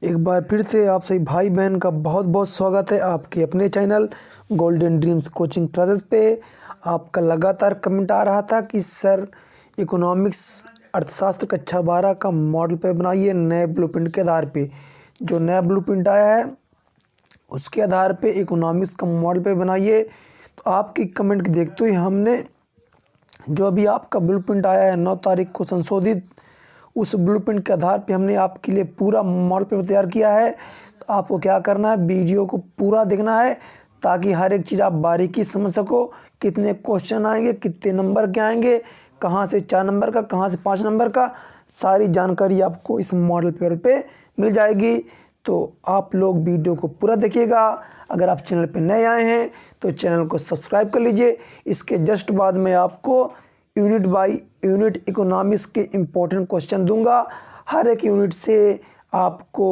एक बार फिर से आप सभी भाई बहन का बहुत बहुत स्वागत है आपके अपने channel golden dreams coaching classes पे। आपका लगातार कमेंट आ रहा था कि सर इकोनॉमिक्स अर्थशास्त्र कक्षा 12 का मॉडल पे बनाइए नए ब्लूप्रिंट के आधार पे। जो नया ब्लूप्रिंट आया है उसके आधार पे इकोनॉमिक्स का मॉडल पे बनाइए। तो आपकी कमेंट देखते हुए हमने जो अभी आपका ब्लूप्रिंट आया है 9 तारीख को संशोधित, उस ब्लूप्रिंट के आधार पे हमने आपके लिए पूरा मॉडल पेपर तैयार किया है। तो आपको क्या करना है, वीडियो को पूरा देखना है ताकि हर एक चीज़ आप बारीकी समझ सको। कितने क्वेश्चन आएंगे, कितने नंबर के आएंगे, कहाँ से 4 नंबर का, कहाँ से 5 नंबर का, सारी जानकारी आपको इस मॉडल पेपर पे मिल जाएगी। तो आप लोग वीडियो को पूरा देखिएगा। अगर आप चैनल पे नए आए हैं तो चैनल को सब्सक्राइब कर लीजिए। इसके जस्ट बाद में आपको यूनिट बाय यूनिट इकोनॉमिक्स के इम्पोर्टेंट क्वेश्चन दूंगा। हर एक यूनिट से आपको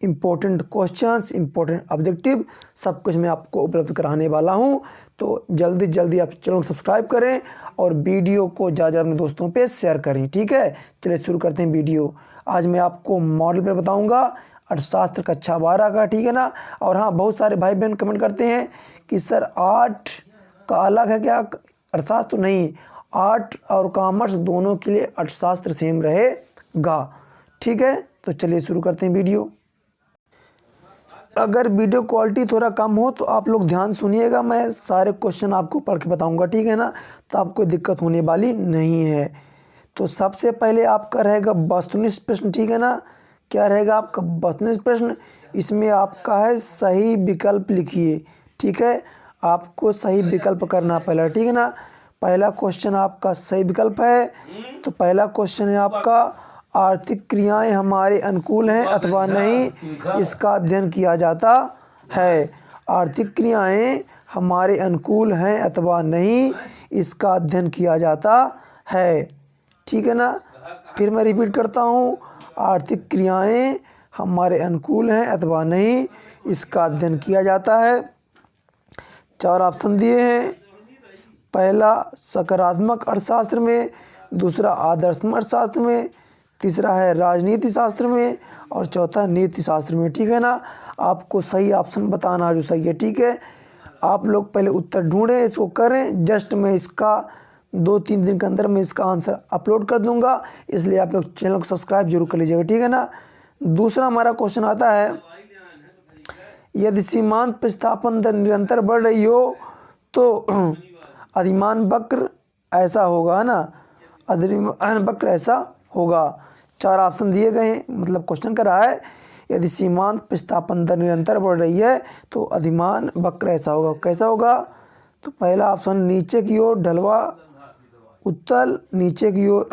इम्पोर्टेंट क्वेश्चंस, इम्पोर्टेंट ऑब्जेक्टिव सब कुछ मैं आपको उपलब्ध कराने वाला हूं। तो जल्दी जल्दी आप चैनल को सब्सक्राइब करें और वीडियो को ज़्यादा अपने दोस्तों पे शेयर करें। ठीक है, चलिए शुरू करते हैं वीडियो। आज मैं आपको मॉडल पे बताऊंगा अर्थशास्त्र कक्षा 12 का, ठीक है ना। और हाँ, बहुत सारे भाई बहन कमेंट करते हैं कि सर आर्ट का अलग है क्या, अर्थशास्त्र? तो नहीं, आर्ट और कॉमर्स दोनों के लिए अर्थशास्त्र सेम रहेगा। ठीक है, तो चलिए शुरू करते हैं वीडियो। अगर वीडियो क्वालिटी थोड़ा कम हो तो आप लोग ध्यान सुनिएगा, मैं सारे क्वेश्चन आपको पढ़ के बताऊंगा, ठीक है ना। तो आपको दिक्कत होने वाली नहीं है। तो सबसे पहले आपका रहेगा वस्तुनिष्ठ प्रश्न, ठीक है ना। क्या रहेगा आपका वस्तुनिष्ठ प्रश्न? इसमें आपका है सही विकल्प लिखिए, ठीक है। आपको सही विकल्प करना पहला, ठीक है ना। पहला क्वेश्चन आपका सही विकल्प है। तो पहला क्वेश्चन है आपका, आर्थिक क्रियाएं हमारे अनुकूल हैं अथवा नहीं, इसका अध्ययन किया जाता है। आर्थिक क्रियाएं हमारे अनुकूल हैं अथवा नहीं, इसका अध्ययन किया जाता है, ठीक है ना। फिर मैं रिपीट करता हूँ, आर्थिक क्रियाएं हमारे अनुकूल हैं अथवा नहीं, इसका अध्ययन किया जाता है। 4 ऑप्शन दिए हैं। पहला सकारात्मक अर्थशास्त्र में, दूसरा आदर्शात्मक अर्थशास्त्र में, तीसरा है राजनीति शास्त्र में और चौथा नीति शास्त्र में, ठीक है ना। आपको सही ऑप्शन बताना जो सही है, ठीक है। आप लोग पहले उत्तर ढूंढें, इसको करें। जस्ट मैं इसका 2-3 दिन के अंदर मैं इसका आंसर अपलोड कर दूंगा, इसलिए आप लोग चैनल को सब्सक्राइब जरूर कर लीजिएगा, ठीक है ना। दूसरा हमारा क्वेश्चन आता है, यदि सीमांत प्रतिस्थापन दर निरंतर बढ़ रही हो तो अधिमान वक्र ऐसा होगा ना, अधिमान वक्र ऐसा होगा। 4 ऑप्शन दिए गए हैं, मतलब क्वेश्चन कर रहा है यदि सीमांत प्रतिस्थापन दर निरंतर बढ़ रही है तो अधिमान वक्र ऐसा होगा। कैसा होगा? तो पहला ऑप्शन नीचे की ओर ढलवा उत्तल, नीचे की ओर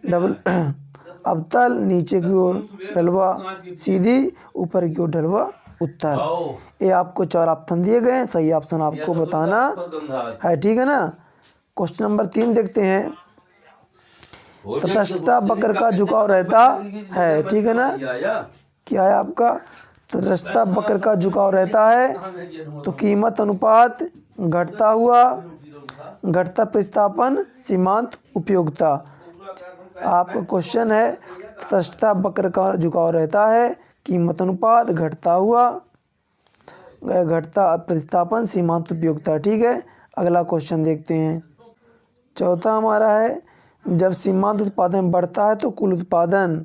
डबल अवतल, नीचे की ओर ढलवा सीधी, ऊपर की ओर ढलवा उत्तल। ये आपको 4 ऑप्शन दिए गए हैं, सही ऑप्शन आपको बताना है, ठीक है ना। क्वेश्चन नंबर 3 देखते हैं, तटस्थता वक्र का झुकाव रहता है, ठीक है ना। क्या है आपका? तटस्थता वक्र का झुकाव रहता है। तो कीमत अनुपात, घटता हुआ, घटता प्रतिस्थापन, सीमांत उपयोगिता। आपका क्वेश्चन है तटस्थता वक्र का झुकाव रहता है, कीमत अनुपात, घटता हुआ, घटता प्रतिस्थापन, सीमांत उपयोगिता, ठीक है। अगला क्वेश्चन देखते हैं। चौथा हमारा है, जब सीमांत उत्पादन बढ़ता है तो कुल उत्पादन,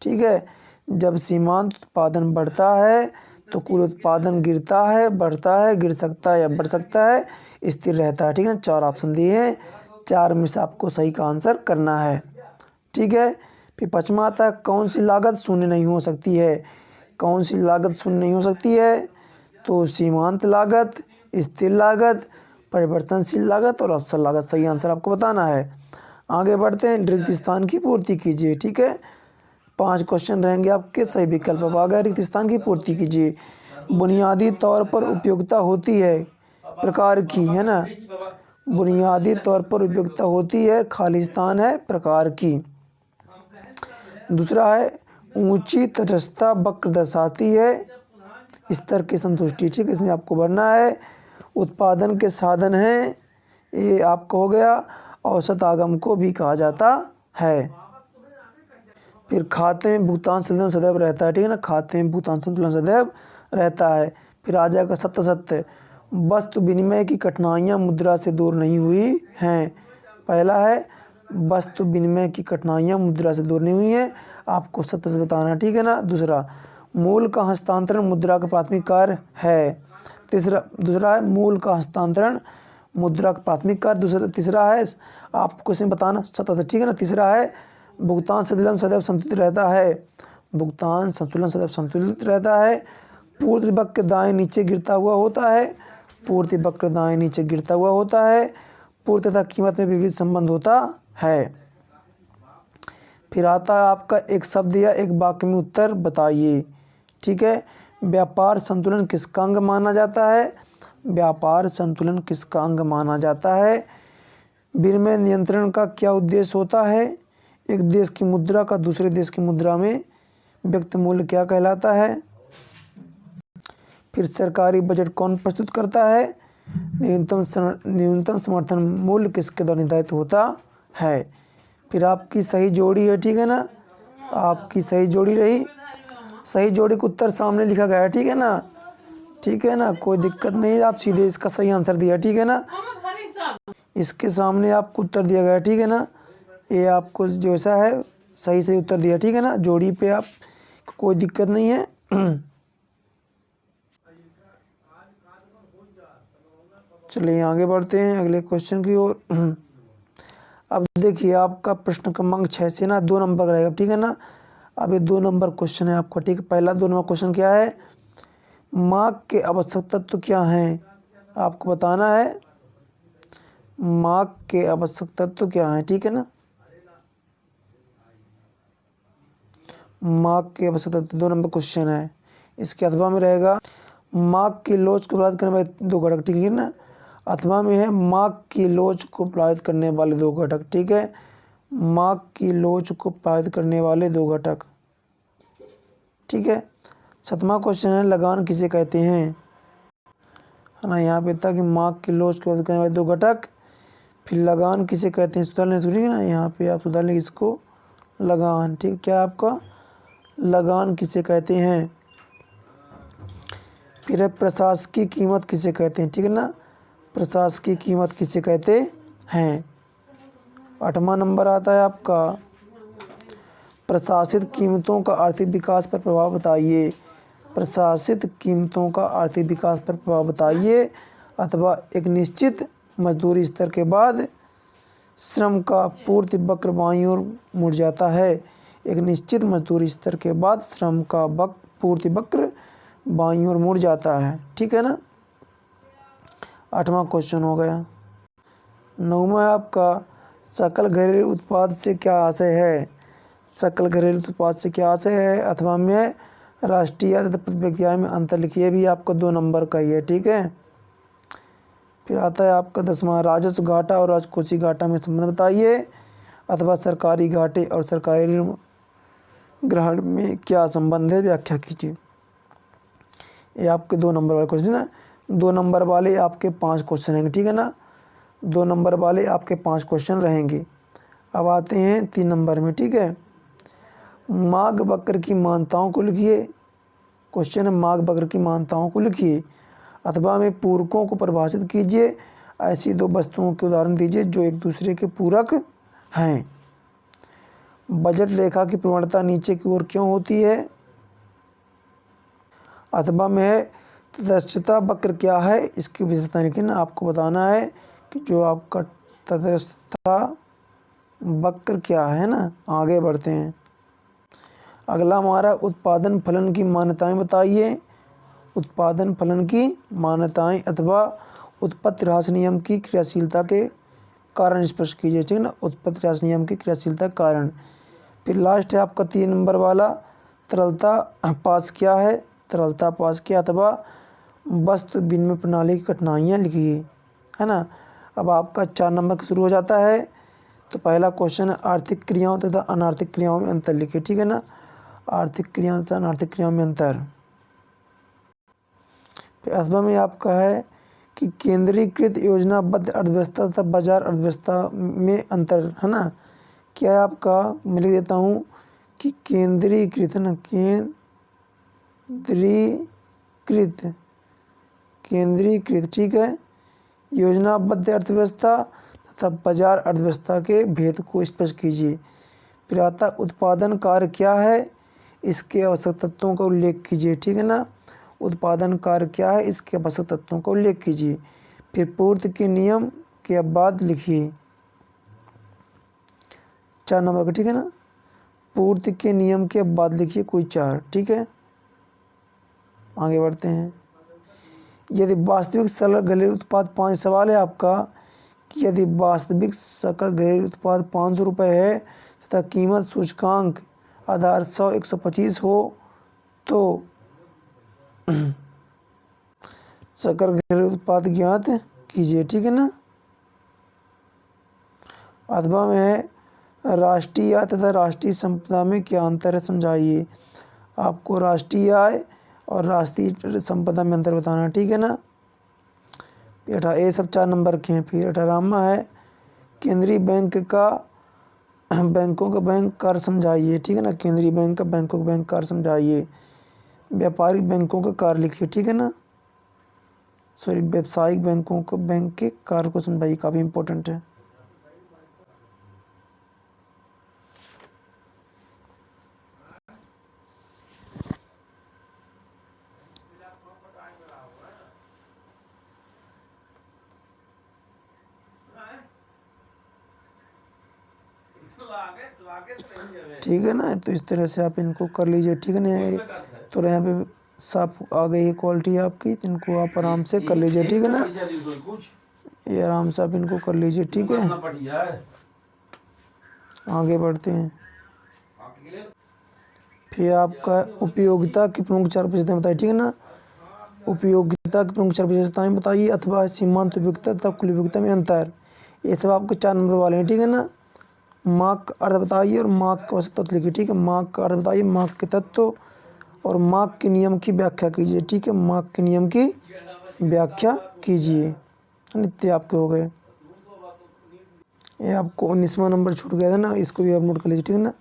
ठीक है। जब सीमांत उत्पादन बढ़ता है तो कुल उत्पादन गिरता है, बढ़ता है, गिर सकता है या बढ़ सकता है, स्थिर रहता है, ठीक है। 4 ऑप्शन दिए हैं, 4 में से आपको सही का आंसर करना है, ठीक है। फिर 5वां आता है, कौन सी लागत शून्य नहीं हो सकती है? कौन सी लागत शून्य नहीं हो सकती है? तो सीमांत लागत, स्थिर लागत, परिवर्तनशील लागत और अवसर लागत। सही आंसर आपको बताना है। आगे बढ़ते हैं, रिक्त स्थान की पूर्ति कीजिए, ठीक है। 5 क्वेश्चन रहेंगे आपके, सही विकल्प अब आ गया, रिक्त स्थान की पूर्ति कीजिए। बुनियादी तौर पर उपयोगिता होती है प्रकार की, है ना। बुनियादी तौर पर उपयोगिता होती है, खाली स्थान है प्रकार की। दूसरा है, ऊंची तटस्थता वक्र दर्शाती है स्तर की संतुष्टि, ठीक है। इसमें आपको भरना है। उत्पादन के साधन हैं, ये आपको हो गया। औसत आगम को भी कहा जाता है। फिर खाते में भुगतान संतुलन सदैव रहता है, ठीक है ना, खाते में भुगतान संतुलन सदैव रहता है। फिर आ जाएगा सत्य सत्य, वस्तु विनिमय की कठिनाइयाँ मुद्रा से दूर नहीं हुई हैं। पहला है वस्तु विनिमय की कठिनाइयाँ मुद्रा से दूर नहीं हुई हैं, आपको सत्य से बताना है, ठीक है ना। दूसरा, मूल का हस्तांतरण मुद्रा का प्राथमिक कार्य है। दूसरा है मूल का हस्तांतरण मुद्रा का प्राथमिक कार्य। तीसरा है आपको इसमें बताना सत्य, ठीक है ना। तीसरा है भुगतान संतुलन सदैव संतुलित रहता है, भुगतान संतुलन सदैव संतुलित रहता है। पूर्ति वक्र दाएं नीचे गिरता हुआ होता है, पूर्ति वक्र दाएं नीचे गिरता हुआ होता है। पूर्ति तथा कीमत में विपरीत संबंध होता है। फिर आता है आपका एक शब्द या एक वाक्य में उत्तर बताइए, ठीक है। व्यापार संतुलन किसका अंग माना जाता है? व्यापार संतुलन किसका अंग माना जाता है? विनिमय नियंत्रण का क्या उद्देश्य होता है? एक देश की मुद्रा का दूसरे देश की मुद्रा में व्यक्त मूल्य क्या कहलाता है? फिर सरकारी बजट कौन प्रस्तुत करता है? न्यूनतम समर्थन मूल्य किसके द्वारा निर्धारित होता है? फिर आपकी सही जोड़ी है, ठीक है ना, आपकी सही जोड़ी रही। सही जोड़ी का उत्तर सामने लिखा गया है, ठीक है ना, ठीक है ना, कोई दिक्कत नहीं, आप सीधे इसका सही आंसर दिया, ठीक है ना। इसके सामने आपको उत्तर दिया गया, ठीक है ना, ये आपको जैसा है सही सही उत्तर दिया, ठीक है ना। जोड़ी पे आप कोई दिक्कत नहीं है। चलिए आगे बढ़ते हैं अगले क्वेश्चन की ओर। अब देखिए आपका प्रश्न क्रमांक 6 से ना 2 नंबर रहेगा, ठीक है ना। अब ये 2 नंबर क्वेश्चन है आपका, ठीक है। पहला 2 नंबर क्वेश्चन क्या है? माग के आवश्यक तत्व क्या हैं? आपको बताना है माग के आवश्यक तत्व क्या हैं, ठीक है ना। माग के आवश्यक तत्व 2 नंबर क्वेश्चन है। इसके अथवा में रहेगा माग की लोच को प्रभावित करने वाले 2 घटक, ठीक है ना। अथवा में है माग की लोच को प्रभावित करने वाले 2 घटक, ठीक है। माग की लोच को प्रभावित करने वाले 2 घटक, ठीक है। 7वां क्वेश्चन है लगान किसे कहते हैं, है ना। यहाँ पे था कि माग की लोच को प्रभावित करने वाले 2 घटक, फिर लगान किसे कहते हैं सुधारने से, ठीक है ना। यहाँ पे आप सुधार लेंगे इसको लगान, ठीक है। क्या आपका लगान किसे कहते हैं? फिर है प्रशासकीय कीमत किसे कहते हैं, ठीक है ना। प्रशासकीय कीमत किसे कहते हैं? 8वां नंबर आता है आपका प्रशासित कीमतों का आर्थिक विकास पर प्रभाव बताइए। प्रशासित कीमतों का आर्थिक विकास पर प्रभाव बताइए, अथवा एक निश्चित मजदूरी स्तर के बाद श्रम का पूर्ति वक्र बाईं ओर मुड़ जाता है। एक निश्चित मजदूरी स्तर के बाद श्रम का पूर्ति वक्र बाईं ओर मुड़ जाता है, ठीक है ना। 8वां क्वेश्चन हो गया। 9वां आपका सकल घरेलू उत्पाद से क्या आशय है? सकल घरेलू उत्पाद से क्या आशय है? अथवा में राष्ट्रीय आय तथा प्रति व्यक्ति आय में अंतर लिखिए, भी आपका 2 नंबर का ही है, ठीक है। फिर आता है आपका 10वां राजस्व घाटा और राजकोषीय घाटा में संबंध बताइए, अथवा सरकारी घाटे और सरकारी ऋण ग्रहण में क्या संबंध है, व्याख्या कीजिए। ये आपके 2 नंबर वाले क्वेश्चन है। 2 नंबर वाले आपके 5 क्वेश्चन रहेंगे, ठीक है ना। 2 नंबर वाले आपके 5 क्वेश्चन रहेंगे। अब आते हैं 3 नंबर में, ठीक है। माग वक्र की मान्यताओं को लिखिए। क्वेश्चन है माग वक्र की मान्यताओं को लिखिए, अथवा में पूरकों को परिभाषित कीजिए। ऐसी 2 वस्तुओं के उदाहरण दीजिए जो एक दूसरे के पूरक हैं। बजट रेखा की प्रवणता नीचे की ओर क्यों होती है? अथवा में है तटस्थता वक्र क्या है, इसकी विशेषता लेकिन आपको बताना है कि जो आपका तटस्थता वक्र क्या है ना। आगे बढ़ते हैं। अगला हमारा उत्पादन फलन की मान्यताएं बताइए। उत्पादन फलन की मान्यताएं अथवा उत्पत्ति ह्रास नियम की क्रियाशीलता के कारण स्पष्ट कीजिए, ठीक है ना। उत्पत्ति ह्रास नियम की क्रियाशीलता के कारण। फिर लास्ट है आपका 3 नंबर वाला तरलता पास क्या है? तरलता पास क्या अथवा वस्तु विनिमय प्रणाली की कठिनाइयाँ लिखिए, है ना। अब आपका 4 नंबर शुरू हो जाता है। तो पहला क्वेश्चन है आर्थिक क्रियाओं तथा अनार्थिक क्रियाओं में अंतर लिखिए, ठीक है ना। आर्थिक क्रियाओं तथा अनार्थिक क्रियाओं में अंतर। फिर अथवा में आपका है कि केंद्रीकृत योजनाबद्ध अर्थव्यवस्था तथा बाजार अर्थव्यवस्था में अंतर, है ना। क्या है आपका, मैं लिख देता हूँ कि केंद्रीकृत ना, केंद्रीकृत, ठीक है, योजनाबद्ध अर्थव्यवस्था तथा बाजार अर्थव्यवस्था के भेद को स्पष्ट कीजिए। फिर आता उत्पादन कार्य क्या है, इसके आवश्यक तत्वों का उल्लेख कीजिए, ठीक है ना। उत्पादन कार्य क्या है, इसके आवश्यक तत्वों का उल्लेख कीजिए। फिर पूर्ति के नियम के बाद लिखिए, 4 नंबर का, ठीक है ना। पूर्ति के नियम के बाद लिखिए कोई 4, ठीक है। आगे बढ़ते हैं। यदि वास्तविक सकल घरेलू उत्पाद 5 सवाल है आपका कि यदि वास्तविक सकल घरेलू उत्पाद 500 रुपये है तथा कीमत सूचकांक आधार 100 125 हो तो सकल घरेलू उत्पाद ज्ञात कीजिए, ठीक है ना। अथवा में राष्ट्रीय आय तथा राष्ट्रीय संपदा में क्या अंतर है समझाइए। आपको राष्ट्रीय आय और राष्ट्रीय संपदा में अंतर बताना, ठीक है ना। ये सब 4 नंबर के हैं। फिर 18वां है केंद्रीय बैंक का बैंकों का बैंक कार्य समझाइए, ठीक है ना। केंद्रीय बैंक का बैंकों का बैंक कार्य समझाइए। व्यापारिक बैंकों का कार्य लिखिए, ठीक है ना। सॉरी, व्यावसायिक बैंकों को बैंक के कार्य को समझाइए, काफ़ी इंपॉर्टेंट है। ठीक है ना। तो इस तरह से आप इनको कर लीजिए, ठीक है ना। तो यहाँ पे साफ आ गई है क्वालिटी आपकी, इनको आप आराम से कर लीजिए, ठीक है ना। ये आराम से आप इनको कर लीजिए, ठीक है। आगे बढ़ते हैं। फिर आपका उपयोगिता की प्रमुख 4 विशेषताएं बताइए, ठीक है ना। उपयोगिता की प्रमुख 4 विशेषताएं बताइए अथवा सीमांत उपयोगिता तथा कुल उपयोगिता में अंतर। ये सब आपके 4 नंबर वाले हैं, ठीक है ना। मार्क का अर्थ बताइए और मार्क का औसत तत्व लिखिए, ठीक है। मार्क का अर्थ बताइए, मार्क के तत्व और मार्क के नियम की व्याख्या कीजिए, ठीक है। मार्क के नियम की व्याख्या कीजिए। नित्य आपके हो गए। ये आपको 19वां नंबर छूट गया था ना, इसको भी आप नोट कर लीजिए, ठीक है ना।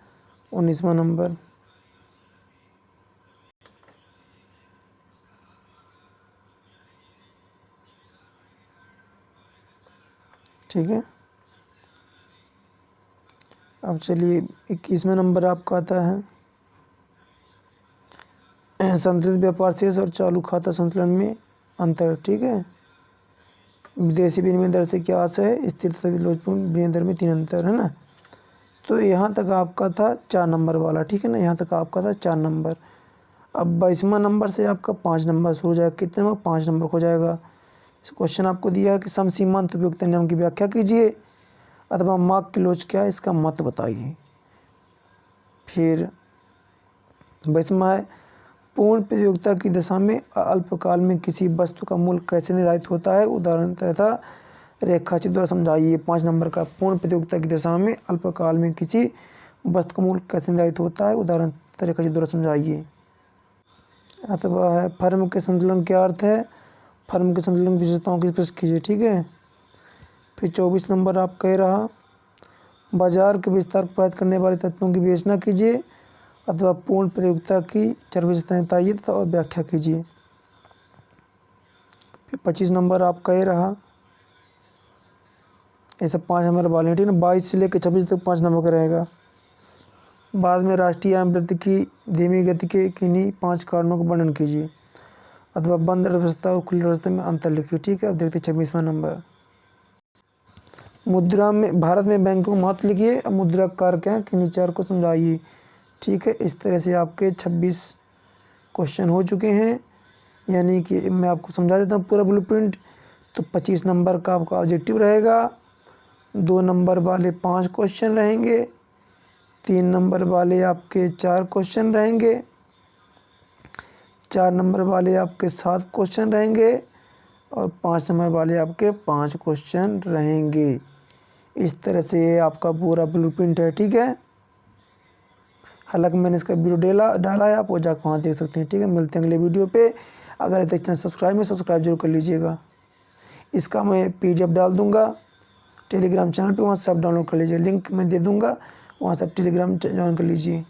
19वां नंबर, ठीक है। अब चलिए 21वां नंबर आपका आता है संतुलित व्यापार शेष और चालू खाता संतुलन में अंतर, ठीक है। विदेशी विनिमय दर से क्या आशय है, स्थिर तथा विलोपपूर्ण विनिमय दर में 3 अंतर, है ना। तो यहाँ तक आपका था 4 नंबर वाला, ठीक है ना। यहाँ तक आपका था 4 नंबर। अब 22वां नंबर से आपका 5 नंबर शुरू हो जाएगा। कितने नंबर, 5 नंबर हो जाएगा। क्वेश्चन आपको दिया है कि समसीमांत उपयोगिता नियम की व्याख्या कीजिए अथवा मार्क की लोच क्या है, इसका मत बताइए। फिर 22वां है पूर्ण प्रतियोगिता की दशा में अल्पकाल में किसी वस्तु का मूल्य कैसे निर्धारित होता है, उदाहरण तथा रेखाचित्र द्वारा समझाइए। 5 नंबर का पूर्ण प्रतियोगिता की दशा में अल्पकाल में किसी वस्तु का मूल्य कैसे निर्धारित होता है, उदाहरण तथा रेखाचित्र द्वारा समझाइए। अथवा है फर्म के संतुलन क्या अर्थ है, फर्म के संतुलन विशेषताओं की स्पष्ट कीजिए, ठीक है। फिर 24 नंबर आप कह रहा बाजार के विस्तार को प्रभावित करने वाले तत्वों की विवेचना कीजिए अथवा पूर्ण प्रतियोगिता की 4 विशेषताएं बताइए तथा और व्याख्या कीजिए। फिर 25 नंबर आप कह रहा ये सब 5 नंबर वाले हैं, ठीक है ना। 22 से लेकर 26 तक 5 नंबर का रहेगा। बाद में राष्ट्रीय आय वृद्धि की धीमी गति के किन्हीं 5 कारणों का वर्णन कीजिए अथवा बंद अर्थव्यवस्था और खुली अर्थव्यवस्था में अंतर लिखिए, ठीक है। अब देखते 26वां नंबर मुद्रा में भारत में बैंकों का महत्व लिखिए। अब मुद्रा का कार्य क्या है, किन्हीं 4 को समझाइए, ठीक है। इस तरह से आपके 26 क्वेश्चन हो चुके हैं, यानी कि मैं आपको समझा देता हूँ पूरा ब्लूप्रिंट। तो 25 नंबर का आपका ऑब्जेक्टिव रहेगा, 2 नंबर वाले 5 क्वेश्चन रहेंगे, 3 नंबर वाले आपके 4 क्वेश्चन रहेंगे, 4 नंबर वाले आपके 7 क्वेश्चन रहेंगे और 5 नंबर वाले आपके 5 क्वेश्चन रहेंगे। इस तरह से ये आपका पूरा ब्लूप्रिंट है, ठीक है। हालांकि मैंने इसका वीडियो डाला है, आप वो जाकर वहाँ देख सकते हैं, ठीक है। मिलते हैं अगले वीडियो पे। अगर अभी तक चैनल सब्सक्राइब जरूर कर लीजिएगा। इसका मैं PDF डाल दूँगा टेलीग्राम चैनल पे, वहाँ से आप डाउनलोड कर लीजिए। लिंक मैं दे दूँगा, वहाँ से आप टेलीग्राम ज्वाइन कर लीजिए।